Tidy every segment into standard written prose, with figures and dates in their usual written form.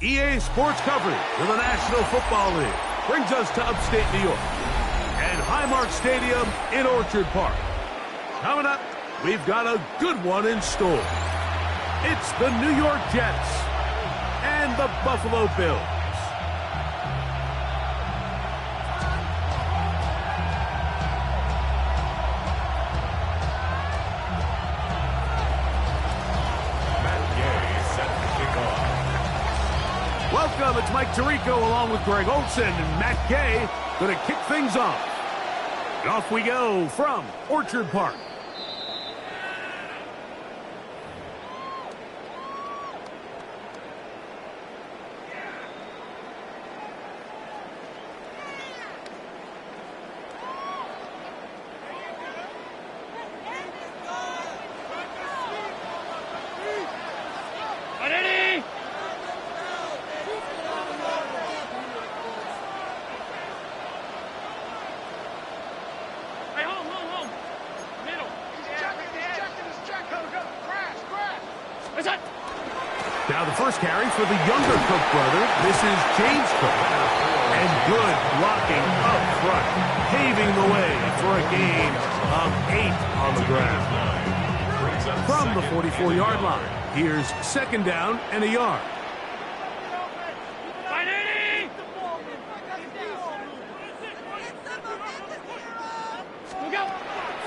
EA Sports coverage of the National Football League brings us to upstate New York and Highmark Stadium in Orchard Park. Coming up, we've got a good one in store. It's the New York Jets and the Buffalo Bills. Welcome, it's Mike Tirico along with Greg Olson and Matt Gay going to kick things off. And off we go from Orchard Park. Now the first carry for the younger Cook brother. This is James Cook. And good blocking up front, paving the way for a gain of 8 on the ground. From the 44-yard line, here's second down and a yard.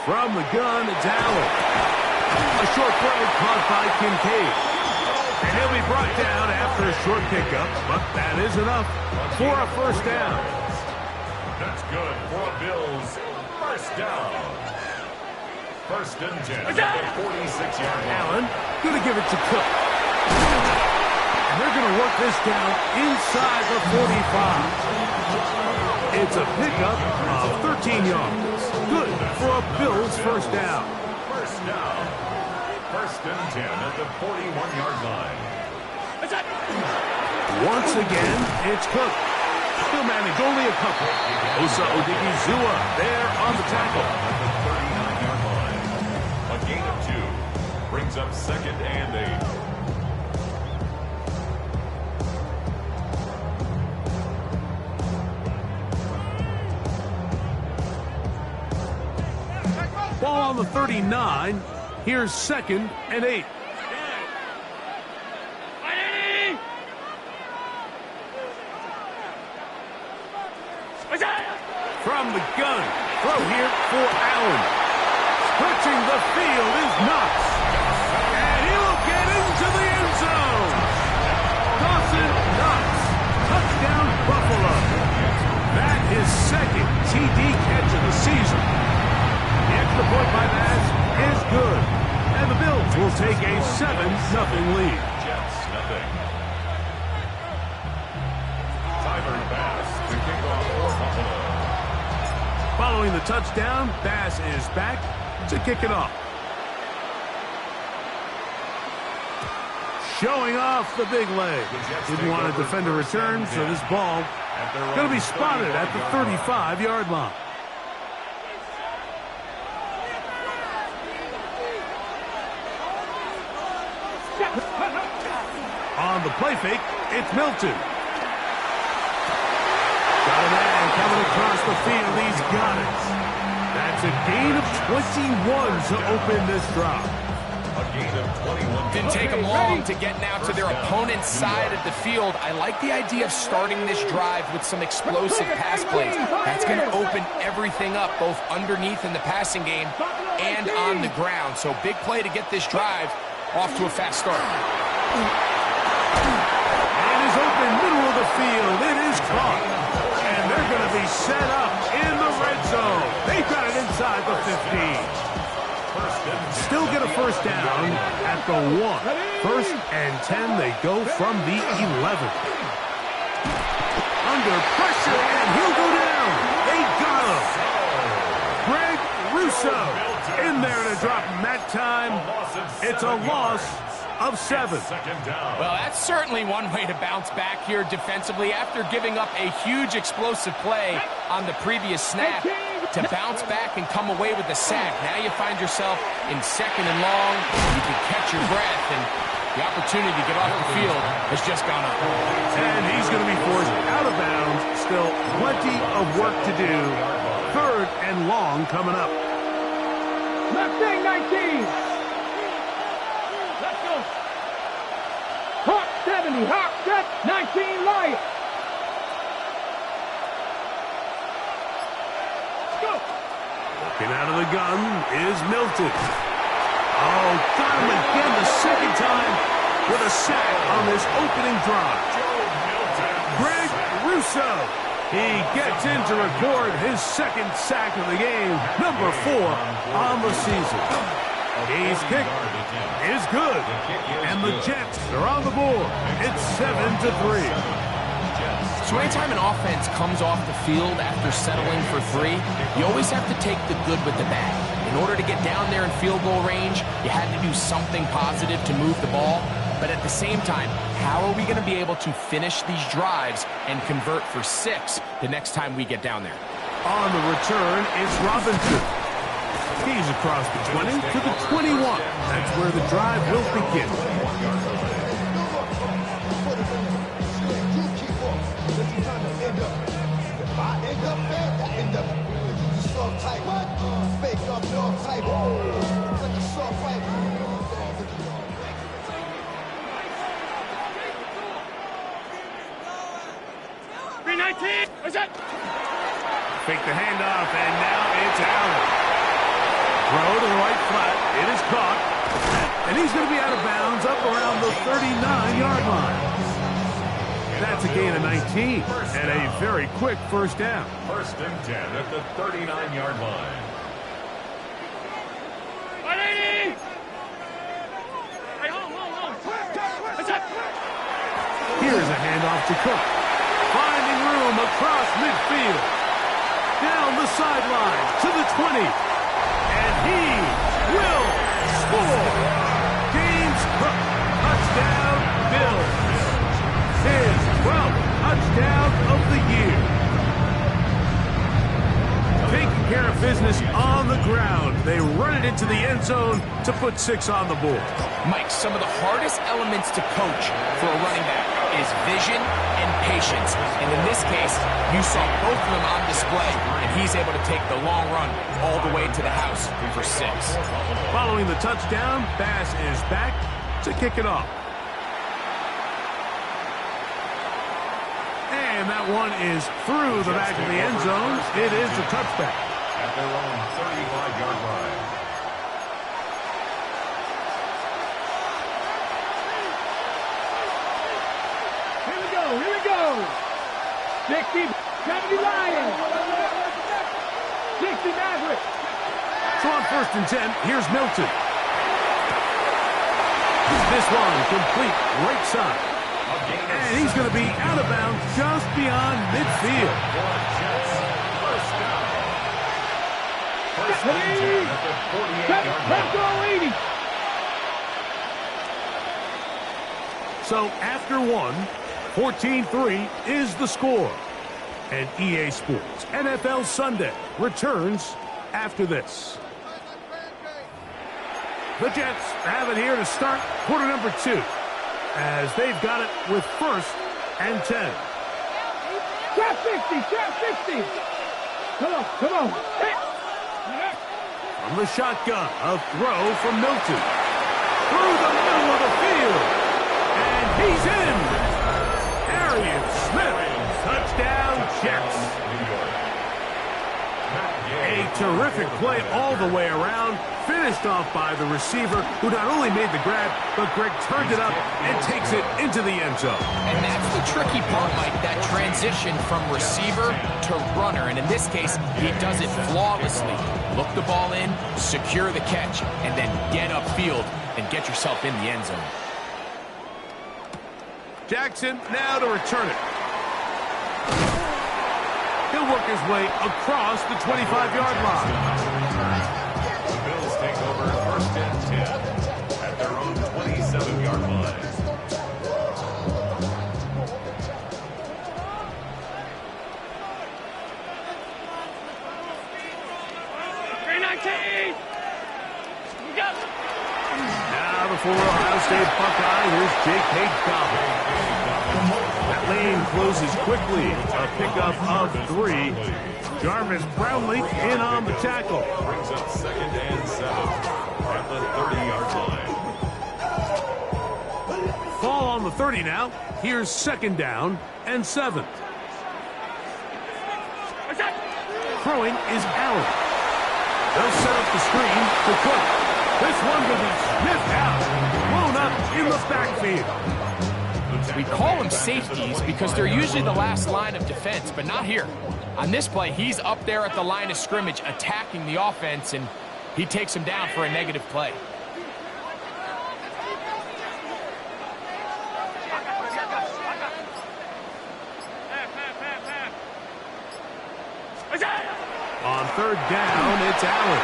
From the gun, it's Allen. A short throw caught by Kincaid. And he'll be brought down after a short pickup, but that is enough for a first down. That's good for a Bills first down. First and 10 at the 46-yard line. Allen going to give it to Cook. And they're going to work this down inside the 45. It's a pickup of 13 yards. Good for a Bills first down. First down. First and 10 at the 41-yard line. Once again, it's Cook. He'll manage only a couple. Osa Odigizua there on the tackle. At the 39-yard line. A gain of 2. Brings up second and 8. Ball on the 39. Here's second and 8. From the gun, throw here for Allen. Stretching the field is Knox. And he'll get into the end zone. Dawson Knox. Touchdown Buffalo. That is second TD catch of the season. The extra point by Bass is good. And the Bills will take a 7-0 lead. Jets, nothing. Tyler Bass to kick off for Buffalo. Following the touchdown, Bass is back to kick it off. Showing off the big leg. Didn't want to defend a return, so this ball going to be spotted at the 35-yard line. On the play fake, it's Milton. Got a man coming across the field. He's got it. That's a gain of 21 to open this drive. A gain of 21. Didn't take them long to get now to their opponent's side of the field. I like the idea of starting this drive with some explosive pass plays. That's going to open everything up, both underneath in the passing game and on the ground. So big play to get this drive off to a fast start. And is open middle of the field. It is caught. And they're going to be set up in the red zone. They've got it inside the 15. Still get a first down at the 1. First and 10, they go from the 11. Under pressure, and he'll go down. They got him. Greg Russo in there to drop him that time. It's a loss of 7. Well, that's certainly one way to bounce back here defensively after giving up a huge explosive play on the previous snap. To bounce back and come away with the sack. Now you find yourself in second and long. You can catch your breath and The opportunity to get off the field has just gone up. And he's going to be forced out of bounds. Still plenty of work to do. 3rd and long coming up. Left thing, 19. Let's go. Hawk 70, Hawk set, 19 Lion. Let's go. Looking out of the gun is Milton. Oh, got him again the second time with a sack on this opening drive. Greg Russo. He gets in to record his 2nd sack of the game, number 4 on the season. He's kicked is good, and the Jets are on the board. It's 7-3. So anytime an offense comes off the field after settling for 3, you always have to take the good with the bad. In order to get down there in field goal range, you had to do something positive to move the ball. But at the same time, how are we going to be able to finish these drives and convert for 6 the next time we get down there? On the return, it's Robinson. He's across the 20 to the 21. That's where the drive will begin. Fake the handoff, and now it's Allen. Throw to the right flat. It is caught. And he's going to be out of bounds up around the 39-yard line. That's a gain of 19 and a very quick first down. 1st and 10 at the 39-yard line. Here's a handoff to Cook. Finding room across midfield. Down the sideline to the 20. And he will score. James Cook, touchdown, Bills. His 12th touchdown of the year. Taking care of business on the ground. They run it into the end zone to put 6 on the board. Mike, some of the hardest elements to coach for a running back is vision and patience. And in this case, you saw both of them on display, and he's able to take the long run all the way to the house for 6. Following the touchdown, Bass is back to kick it off. And that one is through the back of the end zone. It is a touchback. At their own 35-yard line. Here we go. 60, 70 Lions. 60 Maverick. So on 1st and 10, here's Milton. This one complete right side. And he's going to be out of bounds just beyond midfield. First and 10 at the 48-yard line. So after 1, 14-3 is the score. And EA Sports NFL Sunday returns after this. The Jets have it here to start quarter number 2, as they've got it with 1st and 10. Trap 60. Come on. Hit. From the shotgun, a throw from Milton. Through the middle of the field. And he's in. Arian Smith, touchdown Jets. A terrific play all the way around, finished off by the receiver, who not only made the grab, but Greg turned it up and takes it into the end zone. And that's the tricky part, Mike, that transition from receiver to runner. And in this case, he does it flawlessly. Look the ball in, secure the catch, and then get upfield and get yourself in the end zone. Jackson now to return it. He'll work his way across the 25-yard line. The Bills take over 1st and 10 at their own 27-yard line. Now the for Ohio State Buckeye. Here's Jake Hayes-Gobble. That lane closes quickly. A pickup of 3. Jarvis Brownlee in on the tackle. Brings up 2nd and 7 at the 30-yard line. Ball on the 30 now. Here's 2nd down and 7. Throwing is Allen. They'll set up the screen to Cook. This one will be sniffed out. Blown up in the backfield. We call them safeties because they're usually the last line of defense, but not here. On this play, he's up there at the line of scrimmage attacking the offense, and he takes him down for a negative play. On 3rd down, it's Allen.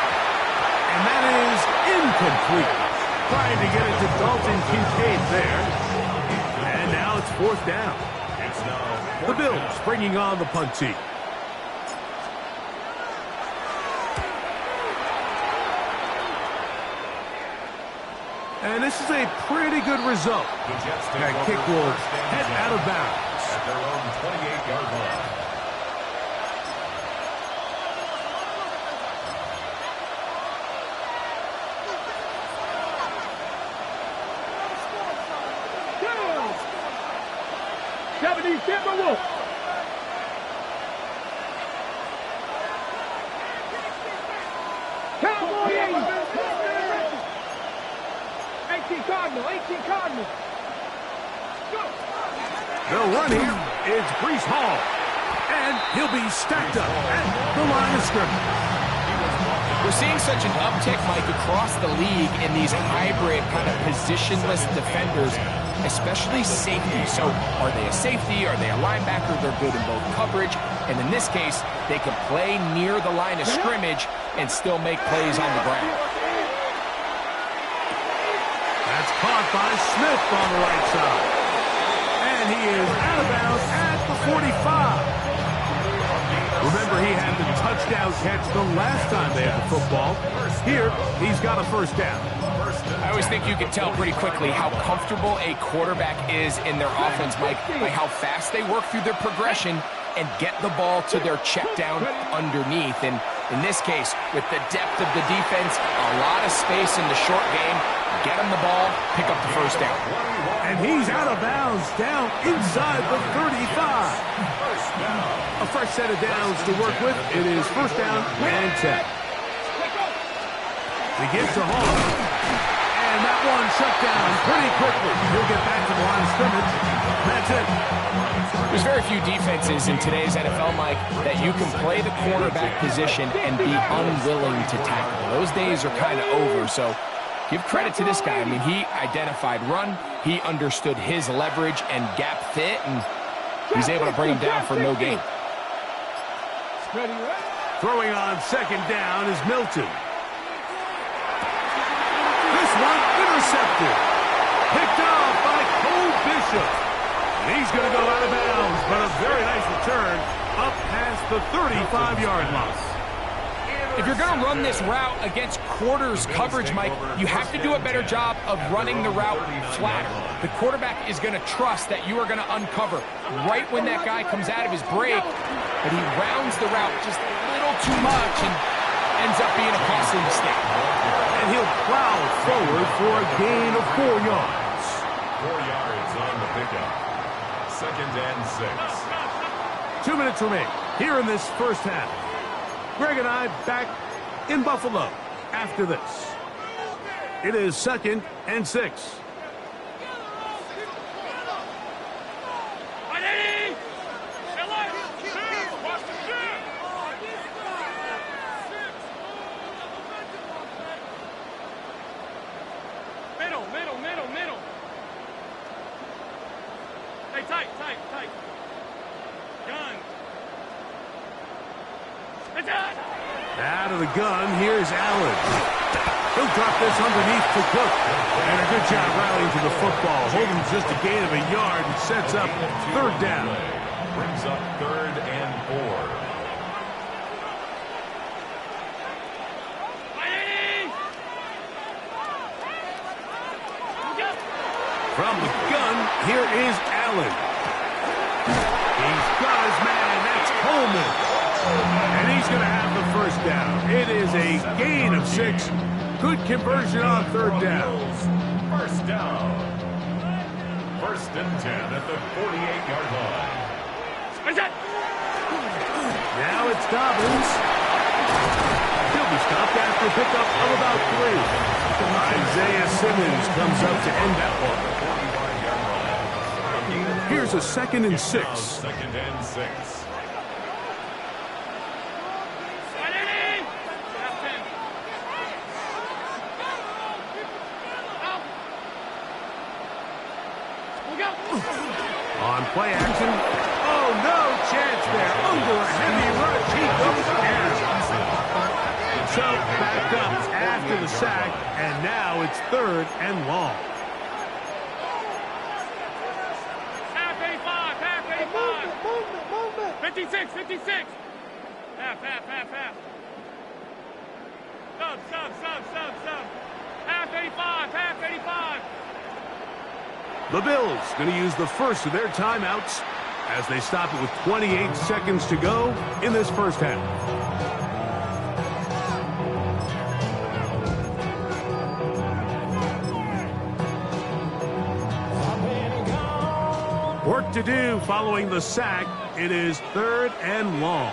And that is incomplete. Trying to get it to Dalton Kincaid there. And now it's 4th down. It's now The Bills bringing on the punt team. And this is a pretty good result. the Jets take That over kick will 1st and head 10 out of bounds. at their own 28-yard line. Timberwolves. Cowboy 18 Cardinal, 18 Cardinal. They'll run here. It's Brees Hall. And he'll be stacked up at the line of scrimmage. We're seeing such an uptick, Mike, across the league in these hybrid kind of positionless defenders, especially safety. So are they a safety? Are they a linebacker? They're good in both coverage. And in this case, they can play near the line of scrimmage and still make plays on the ground. That's caught by Smith on the right side. And he is out of bounds at the 45. Remember, he had the touchdown catch the last time they had the football. Here, he's got a 1st down. I always think you can tell pretty quickly how comfortable a quarterback is in their offense, Mike, by how fast they work through their progression and get the ball to their check down underneath. And in this case, with the depth of the defense, a lot of space in the short game, get him the ball, pick up the 1st down. And he's out of bounds down inside the 35. A fresh set of downs to work with. It is 1st down and 10. They give to Hall. And that one shut down pretty quickly. He'll get back to the line of scrimmage. That's it. There's very few defenses in today's NFL, Mike, that you can play the cornerback position and be unwilling to tackle. Those days are kind of over, so give credit to this guy. I mean, he identified run, he understood his leverage and gap fit, and he's able to bring him down for no gain. Throwing on 2nd down is Milton. This one intercepted. Picked off by Cole Bishop. And he's going to go out of bounds, but a very nice return up past the 35-yard line. If you're going to run this route against quarters coverage, Mike, you have to do a better job of running the route flatter. The quarterback is going to trust that you are going to uncover right when that guy comes out of his break, but he rounds the route just a little too much and ends up being a costly mistake. And he'll plow forward for a gain of 4 yards. 4 yards on the pickup. 2nd and 6. 2 minutes remain here in this 1st half. Greg and I back in Buffalo after this. It is 2nd and 6. Middle. Hey, tight. Gun. Out of the gun, here's Allen. He'll drop this underneath to Cook. And a good job rallying to the football. Holding just a gain of a yard and sets up 3rd down. Brings up 3rd and 4. From the gun, here is Allen. He's got his man. That's Coleman. And he's going to have the first down. It is a gain of 6. Good conversion on third down. First down. First and 10 at the 48-yard line. Now it's Dobbins. He'll be stopped after a pickup of about 3. Isaiah Simmons comes up to end that one. Here's a 2nd and 6. 2nd and 6. On play action. Oh, no chance there. Under a heavy rush, he goes down. So backed up after the sack, and now it's 3rd and long. Half 85, half 85. Movement. 56. Half. Sub. Half 85. The Bills going to use the first of their timeouts as they stop it with 28 seconds to go in this first half. Work to do following the sack. It is 3rd and long.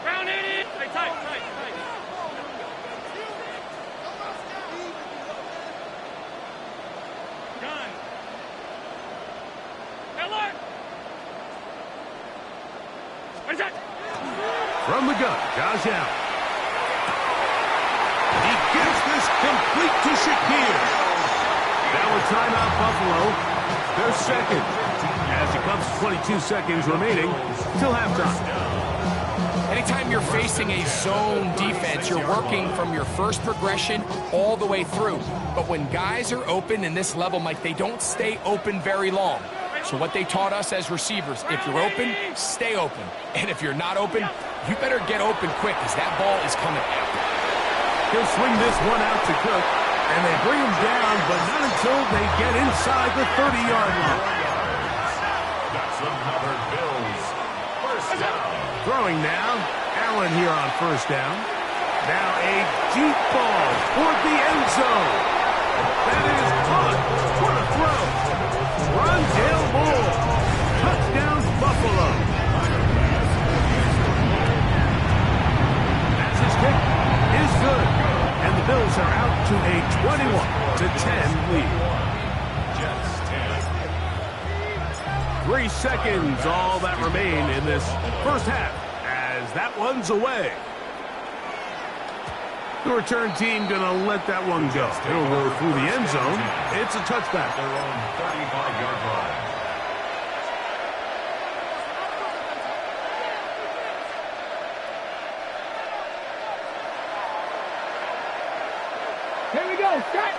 Round it. Tight. Gun. Alert. What is that? From the gun, Josh Allen. He gives this complete to Shakir. Now a timeout, Buffalo. They're second. As it comes to 22 seconds remaining till halftime. Anytime you're facing a zone defense, you're working from your first progression all the way through. But when guys are open in this level, Mike, they don't stay open very long. So what they taught us as receivers, if you're open, stay open. And if you're not open, you better get open quick because that ball is coming out. He'll swing this one out to Cook, and they bring him down, but not until they get inside the 30-yard line. That's another Bills. First down. Throwing now, Allen here on first down. Now a deep ball toward the end zone. That is caught. What a throw. Rondale Moore. Touchdown, Buffalo. That's his kick. Is good. And the Bills are out to a 21-10 lead. Jets 10. 3 seconds, all that remain in this first half as that one's away. The return team going to let that one go. It'll roll through the end zone. It's a touchback. Their own 35-yard line. Here we go. Set.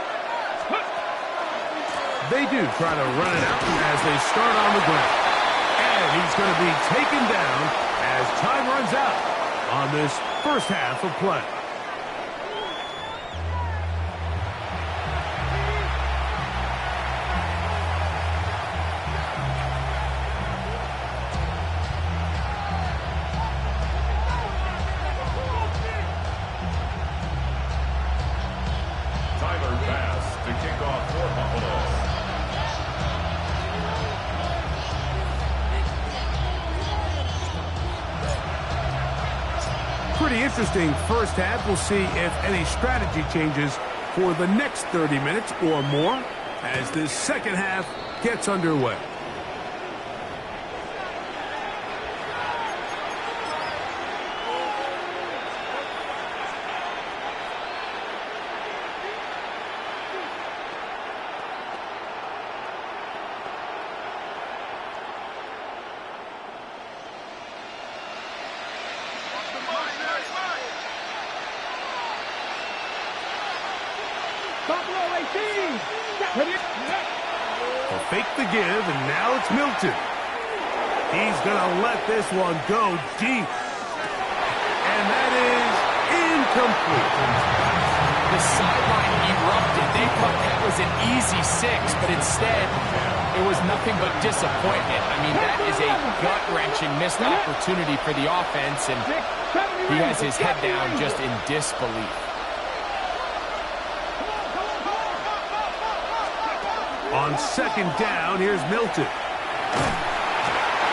They do try to run it out as they start on the ground. And he's going to be taken down as time runs out on this first half of play. Tyler Bass to kick off for Buffalo. Pretty interesting first half. We'll see if any strategy changes for the next 30 minutes or more as this second half gets underway. Buffalo 18. They'll fake the give, and now it's Milton. He's going to let this one go deep. And that is incomplete. The sideline erupted. They put that was an easy 6, but instead, it was nothing but disappointment. I mean, that is a gut-wrenching missed opportunity for the offense, and he has his head down just in disbelief. On second down, here's Milton.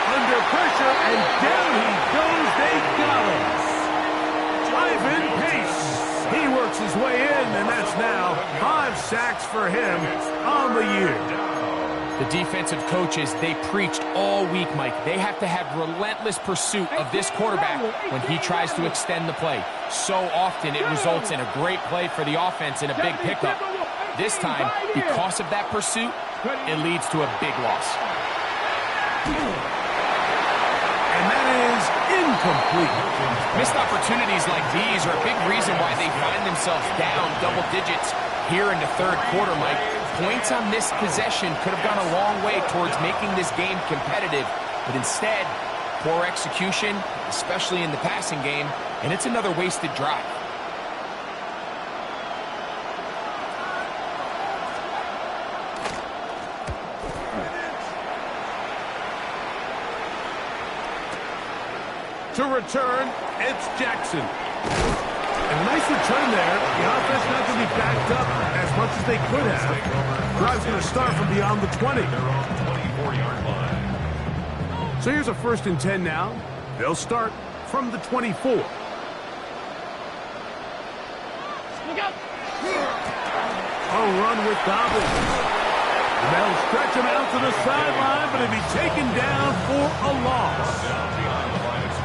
Under pressure, and down he goes. They got him. Ivan Pace. He works his way in, and that's now 5 sacks for him on the year. The defensive coaches, they preached all week, Mike. They have to have relentless pursuit of this quarterback when he tries to extend the play. So often it results in a great play for the offense and a big pickup. This time, because of that pursuit, it leads to a big loss. And that is incomplete. Missed opportunities like these are a big reason why they find themselves down double digits here in the third quarter, Mike. Points on this possession could have gone a long way towards making this game competitive, but instead, poor execution, especially in the passing game, and it's another wasted drive. To return, it's Jackson. A nice return there. The offense not going to be backed up as much as they could have. Drive's going to start from beyond the 20. So here's a 1st and 10 now. They'll start from the 24. Look out! A run with Dobbins. They'll stretch him out to the sideline, but he'll be taken down for a loss.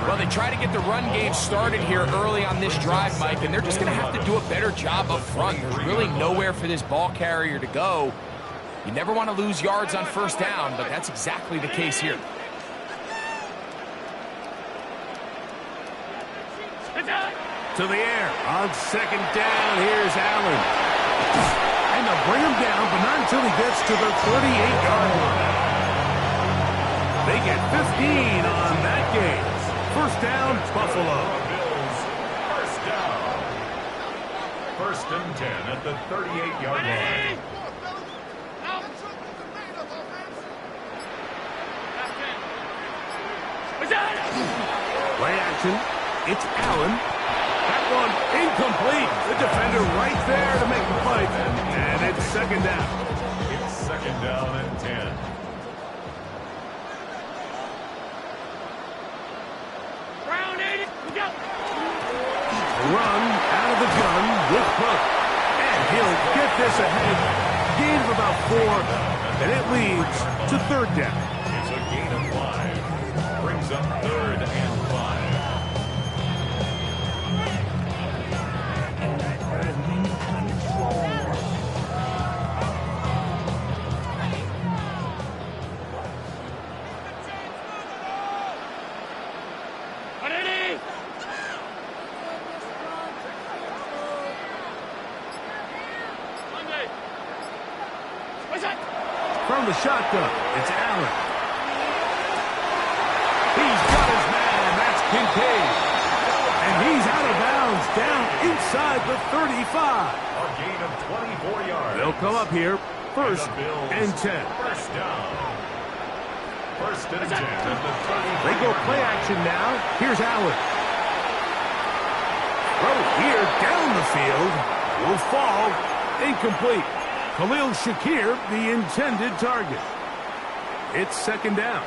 Well, they try to get the run game started here early on this drive, Mike, and they're just going to have to do a better job up front. There's really nowhere for this ball carrier to go. You never want to lose yards on 1st down, but that's exactly the case here. To the air. On 2nd down, here's Allen. And they'll bring him down, but not until he gets to the 38-yard line. They get 15 on that game. 1st down, Buffalo. Bills, 1st down. 1st and 10 at the 38-yard line. Play action. It's Allen. That one incomplete. The defender right there to make the play. And it's 2nd down. It's 2nd down and 10. Run out of the gun with Cook. And he'll get this ahead. Gain of about 4, and it leads to 3rd down. It's a gain of 5. Brings up 3rd and 5. From the shotgun, it's Allen. He's got his man, that's Kincaid. And he's out of bounds, down inside the 35. A gain of 24 yards. They'll come up here, 1st and 10. 1st down. 1st and 10 at the 30. They go play action now. Here's Allen. Throw here down the field. Will fall. Incomplete. Khalil Shakir, the intended target. It's 2nd down.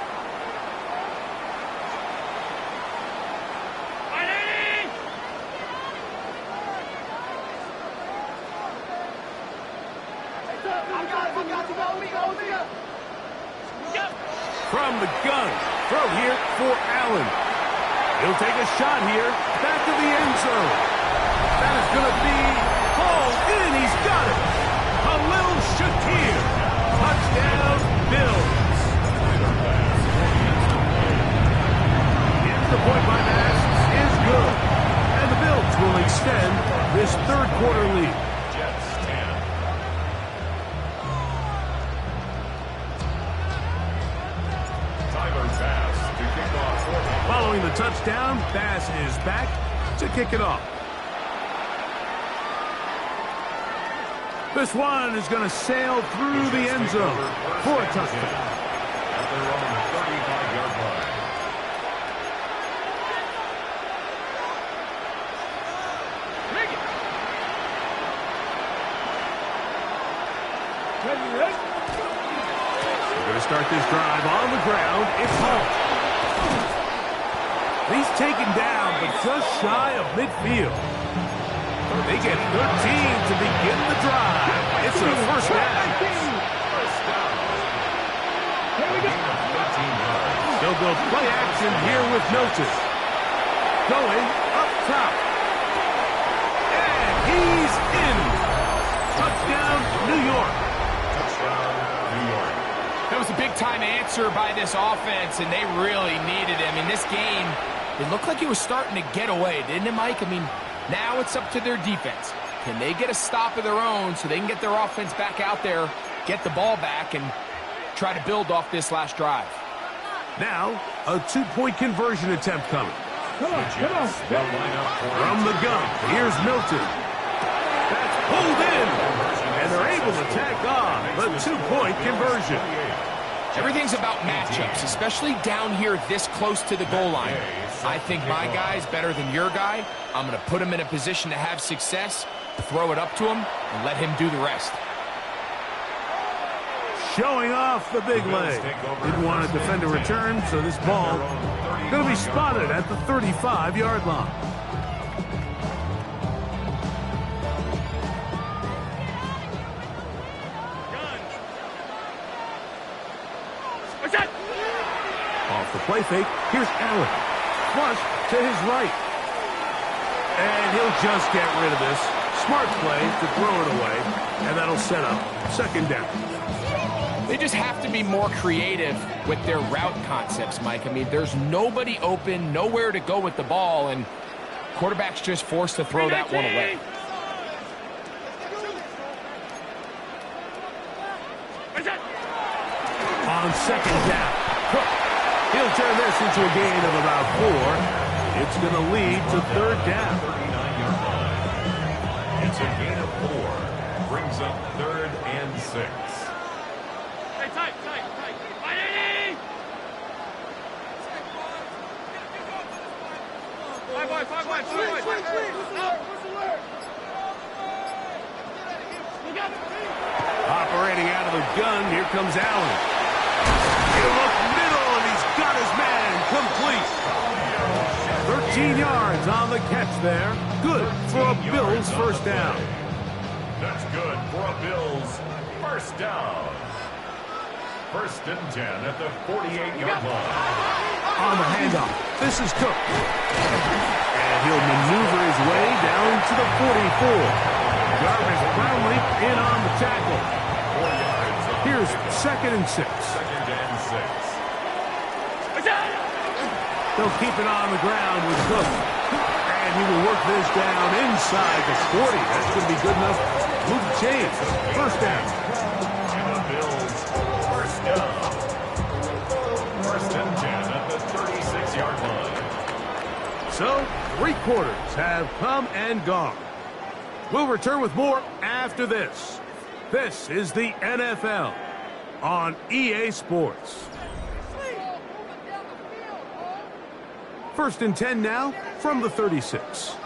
From the gun. Throw here for Allen. He'll take a shot here. Back to the end zone. That is going to be hauled in. He's got it. Khalil Shakir. Touchdown, Bills. The point by Bass is good. And the Bills will extend this 3rd quarter lead. Jets 10. Tyler Bass to kick off for him. Following the touchdown, Bass is back to kick it off. This one is going to sail through the end zone for a touchdown. At their own 35-yard line. We're going to start this drive on the ground. It's Hunt. He's taken down, but just shy of midfield. They get 13 to begin the drive. It's a first down. They'll go play action here with Milton. Going up top. And he's in. Touchdown, New York. Touchdown, New York. That was a big-time answer by this offense, and they really needed it. I mean, this game, it looked like it was starting to get away, didn't it, Mike? I mean, now it's up to their defense. Can they get a stop of their own so they can get their offense back out there, get the ball back, and try to build off this last drive? Now, a two-point conversion attempt coming. Come on. From the gun, here's Milton. That's pulled in, and they're able to tack on the two-point conversion. Everything's about matchups, especially down here this close to the goal line. I think my guy's better than your guy. I'm going to put him in a position to have success, throw it up to him, and let him do the rest. Showing off the big leg. Didn't want to defend a return, so this ball going to be spotted at the 35-yard line. Off the play fake, here's Allen. Flush to his right. And he'll just get rid of this. Smart play to throw it away, and that'll set up second down. They just have to be more creative with their route concepts, Mike. I mean, there's nobody open, nowhere to go with the ball, and quarterback's just forced to throw that one away. On second down, Cook. He'll turn this into a gain of about 4. It's going to lead to third down. 39-yard line. It's a gain of 4. Brings up 3rd and 6. Tight. Five wide. Operating out of the gun, here comes Allen. He'll look middle, and he's got his man complete. 13 yards on the catch there. Good for a Bills first down. That's good for a Bills first down. 1st and 10 at the 48-yard line. On the handoff, this is Cook. And he'll maneuver his way down to the 44. Jarvis Brownlee in on the tackle. 4 yards. Here's 2nd and 6. 2nd and 6. They'll keep it on the ground with Cook. And he will work this down inside the 40. That's going to be good enough. Move the chains. First down. And the Bills first down. 1st and 10 at the 36-yard line. So, 3 quarters have come and gone. We'll return with more after this. This is the NFL on EA Sports. 1st and 10 now from the 36.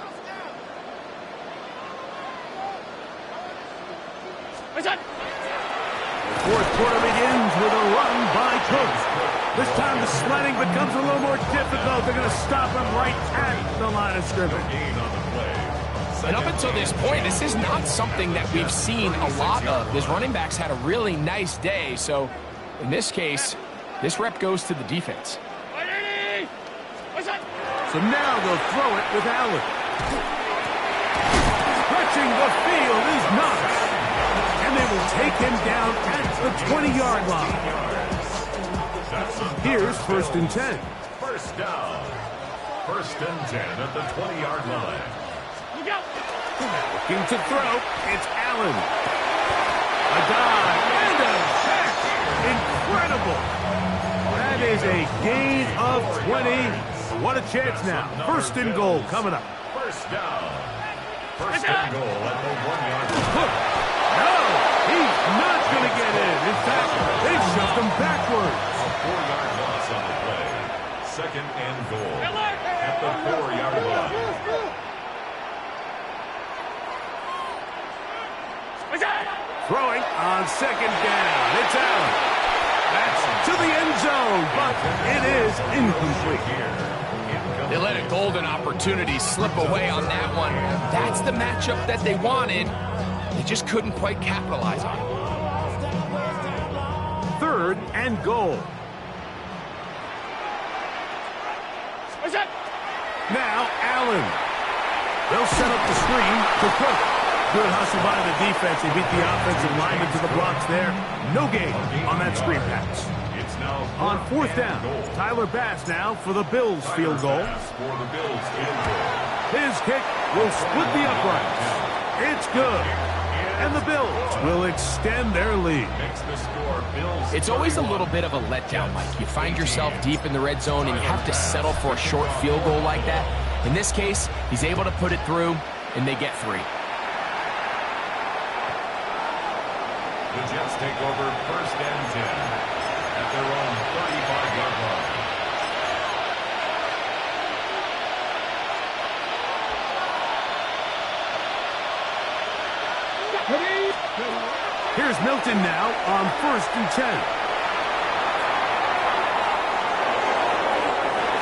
The 4th quarter begins with a run by Cook. This time the sledding becomes a little more difficult. They're going to stop him right at the line of scrimmage. Gain on the play. And up until this point, this is not something that we've seen a lot of. His running backs had a really nice day, so in this case, this rep goes to the defense. So now they'll throw it with Allen. Stretching the field is Knox. And they will take him down at the 20-yard line. Here's 1st and 10. First down. 1st and 10 at the 20-yard line. Looking to throw, it's Allen. A dive and a catch. Incredible. That is a gain of 20. What a chance now. 1st and goal coming up. First down. 1st and goal at the 1-yard line. Hook. No, he's not going to get in. In fact, they shoved him backwards. A 4-yard loss on the play. Second and goal at the 4-yard line. Throwing on second down. It's out. That's to the end zone, but it is incomplete. They let a golden opportunity slip away on that one. That's the matchup that they wanted. They just couldn't quite capitalize on it. Third and goal. Now Allen. They'll set up the screen to Cook. Good hustle by the defense. They beat the offensive lineman to the blocks there. No gain on that screen pass. It's now On fourth down, Tyler Bass now for the Bills field goal. For the Bills field goal. His kick will split the uprights. It's good. And the Bills will extend their lead. Makes the score Bills. It's always a little bit of a letdown, Mike. You find yourself deep in the red zone and you have to settle for a short field goal like that. In this case, he's able to put it through, and they get 3. The Jets take over first and 10 at their own 35-yard line. Here's Milton now on first and 10.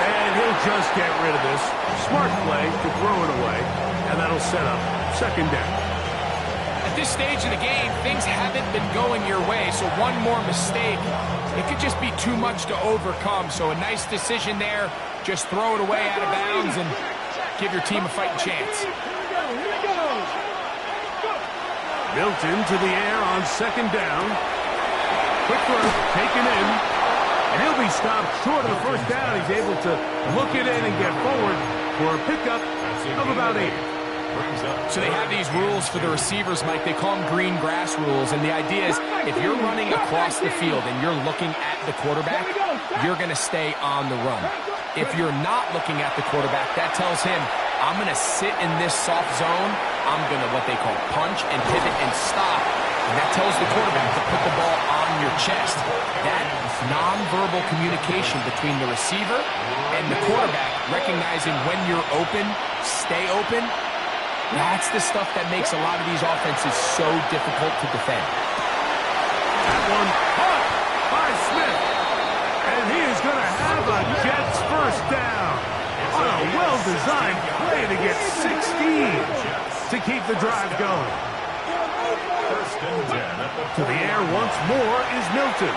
And he'll just get rid of this. Smart play to throw it away, and that'll set up second down. At this stage of the game, things haven't been going your way, so one more mistake, it could just be too much to overcome. So a nice decision there. Just throw it away out of bounds and give your team a fighting chance. Milton to the air on second down. Quick throw, taken in. And he'll be stopped short of the first down. He's able to look it in and get forward for a pickup of about 8. So they have these rules for the receivers, Mike. They call them green grass rules. And the idea is if you're running across the field and you're looking at the quarterback, you're going to stay on the run. If you're not looking at the quarterback, that tells him, I'm going to sit in this soft zone. I'm going to what they call punch and pivot and stop. And that tells the quarterback to put the ball on your chest. That nonverbal communication between the receiver and the quarterback, recognizing when you're open, stay open, that's the stuff that makes a lot of these offenses so difficult to defend. That one caught by Smith. And he is going to have a Jets first down on a well-designed play to get 16 to keep the drive going. First and 10 To the air once more is Milton.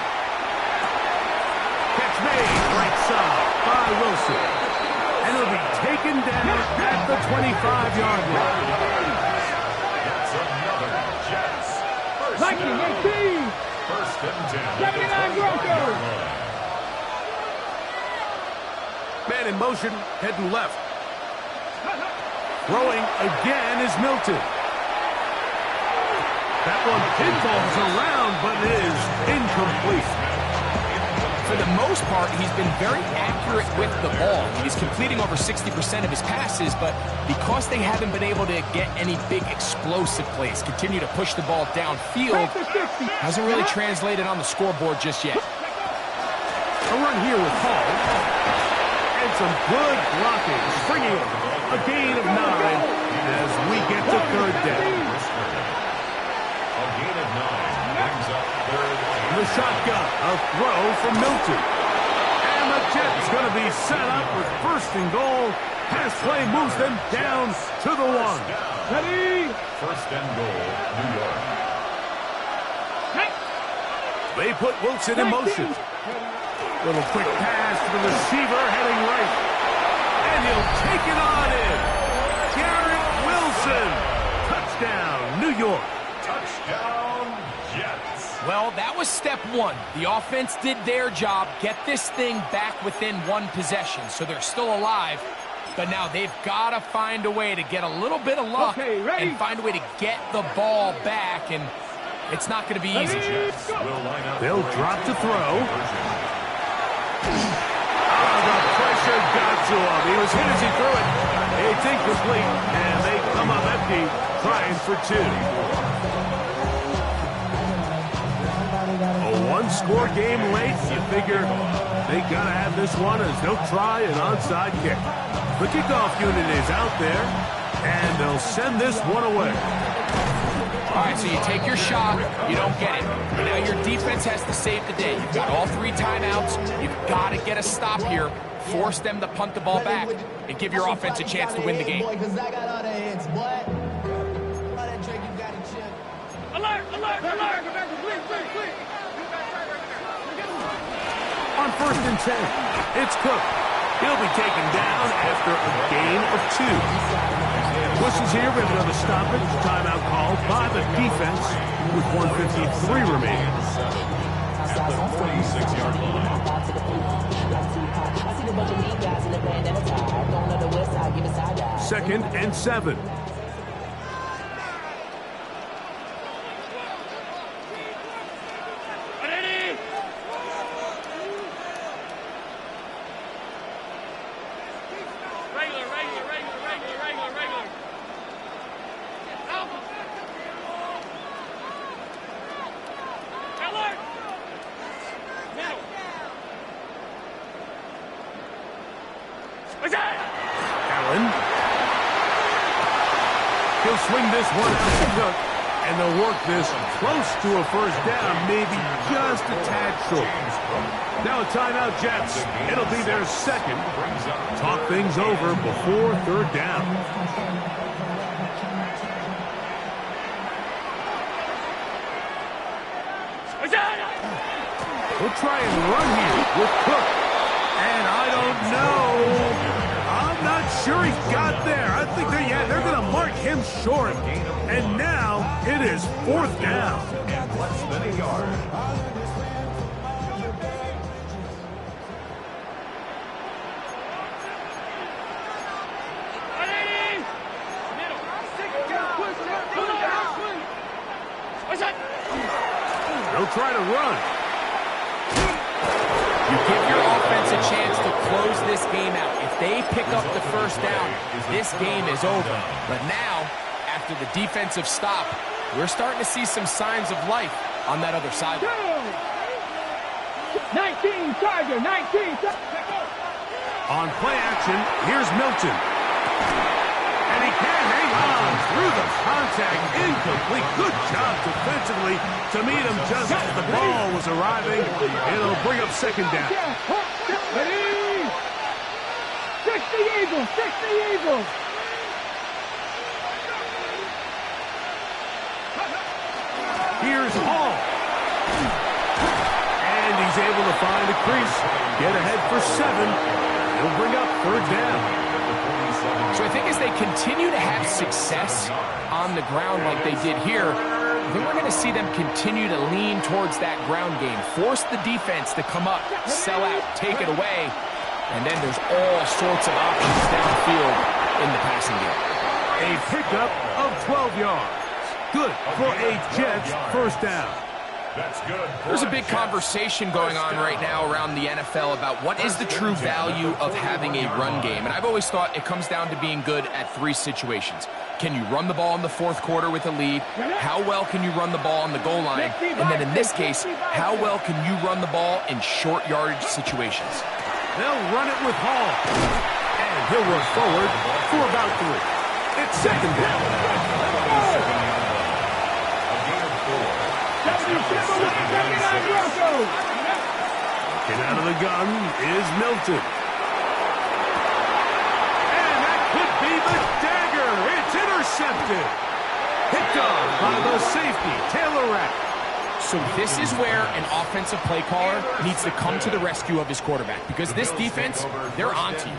Catch made right side by Wilson. And he'll be taken down at the 25-yard line. That's another Jets. First 19-18. First and 10 at the 79 25-yard line. Man in motion, heading left. Throwing again is Milton. That one pinballs around, but it is incomplete. For the most part, he's been very accurate with the ball. He's completing over 60% of his passes, but because they haven't been able to get any big explosive plays, continue to push the ball downfield, hasn't really translated on the scoreboard just yet. A run here with Hall. And some good blocking, bringing a gain of 9 as we get to third down. A gain of 9 brings up third. The shotgun, a throw from Milton. And the Jets going to be set up with first and goal. Pass play moves them down to the 1. Ready? First and goal, New York. They put Wilson in motion. Little quick pass to the receiver heading right. And he'll take it on in. Garrett Wilson. Touchdown, New York. Touchdown, Jets. Well, that was step 1. The offense did their job, get this thing back within 1 possession, so they're still alive. But now they've got to find a way to get a little bit of luck and find a way to get the ball back, and it's not going to be easy. They'll drop to throw. The pressure got to him. He was hit as he threw it. It's incomplete, and they come up empty, trying for 2. score game late, you figure they got to have this one as they'll try an onside kick. The kickoff unit is out there, and they'll send this one away. All right, so you take your shot, you don't get it. But now your defense has to save the day. You've got all 3 timeouts. You've got to get a stop here, force them to punt the ball back, and give your offense a chance to win the game. Alert, alert, alert! On 1st and 10, it's Cook. He'll be taken down after a gain of 2. Whistles here, we have another stoppage. Timeout called by the defense with 1:53 remaining. At the 46-yard line. 2nd and 7. Allen. He'll swing this one out to Cook, and they'll work this close to a 1st down, maybe just a tad short. Now a timeout, Jets. It'll be their 2nd. Talk things over before 3rd down. We'll try and run here with Cook. And I don't know. I'm not sure he got there. I think they're going to mark him short. And now it is 4th down. And less than a yard. They'll try to run. You give your offense a chance to close this game out. If they pick up the 1st down, this game is over. But now, after the defensive stop, we're starting to see some signs of life on that other side. 19, Tiger, 19. On play action, here's Milton. And he can't hang on through the contact. Incomplete. Good job defensively to meet him just as the ball was arriving. It'll bring up 2nd down. Ready? 60 Eagles, 60 Eagles. Here's Hall. And he's able to find a crease. Get ahead for 7. He'll bring up 3rd down. So I think as they continue to have success on the ground like they did here, I think we're going to see them continue to lean towards that ground game, force the defense to come up, sell out, take it away, and then there's all sorts of options downfield in the passing game. A pickup of 12 yards. Good for a Jets 1st down. That's good. There's a big conversation going on right now around the NFL about what is the true value of having a run game. And I've always thought it comes down to being good at 3 situations. Can you run the ball in the 4th quarter with a lead? How well can you run the ball on the goal line? And then in this case, how well can you run the ball in short yardage situations? They'll run it with Hall. And he'll work forward for about 3. It's 2nd down. Get out of the gun is Milton. And that could be the dagger. It's intercepted. Picked off by the safety, Taylor Rapp. So this is where an offensive play caller needs to come to the rescue of his quarterback, because this defense, they're onto you.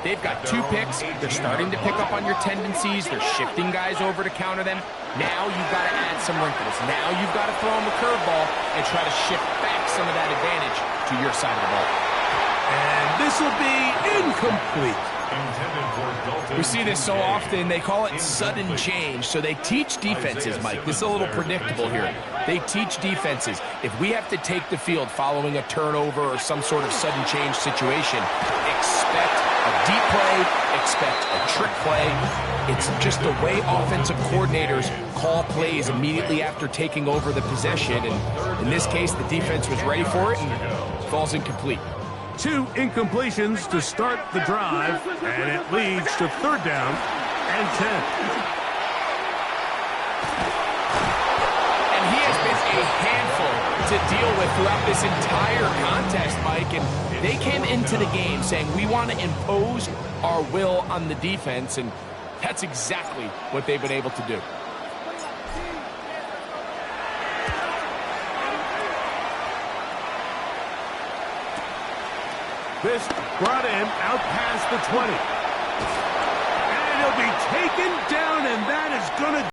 They've got 2 picks. They're starting to pick up on your tendencies. They're shifting guys over to counter them. Now you've got to add some wrinkles. Now you've got to throw them a curveball and try to shift back some of that advantage to your side of the ball. And this will be incomplete. We see this so often. They call it sudden change. So they teach defenses, Mike. This is a little predictable here. They teach defenses. If we have to take the field following a turnover or some sort of sudden change situation, expect a deep play, expect a trick play. It's just the way offensive coordinators call plays immediately after taking over the possession. And in this case, the defense was ready for it and falls incomplete. 2 incompletions to start the drive, and it leads to 3rd down and 10. And he has been a handful to deal with throughout this entire contest, Mike. And they came into the game saying, we want to impose our will on the defense, and that's exactly what they've been able to do. This brought him out past the 20. And he'll be taken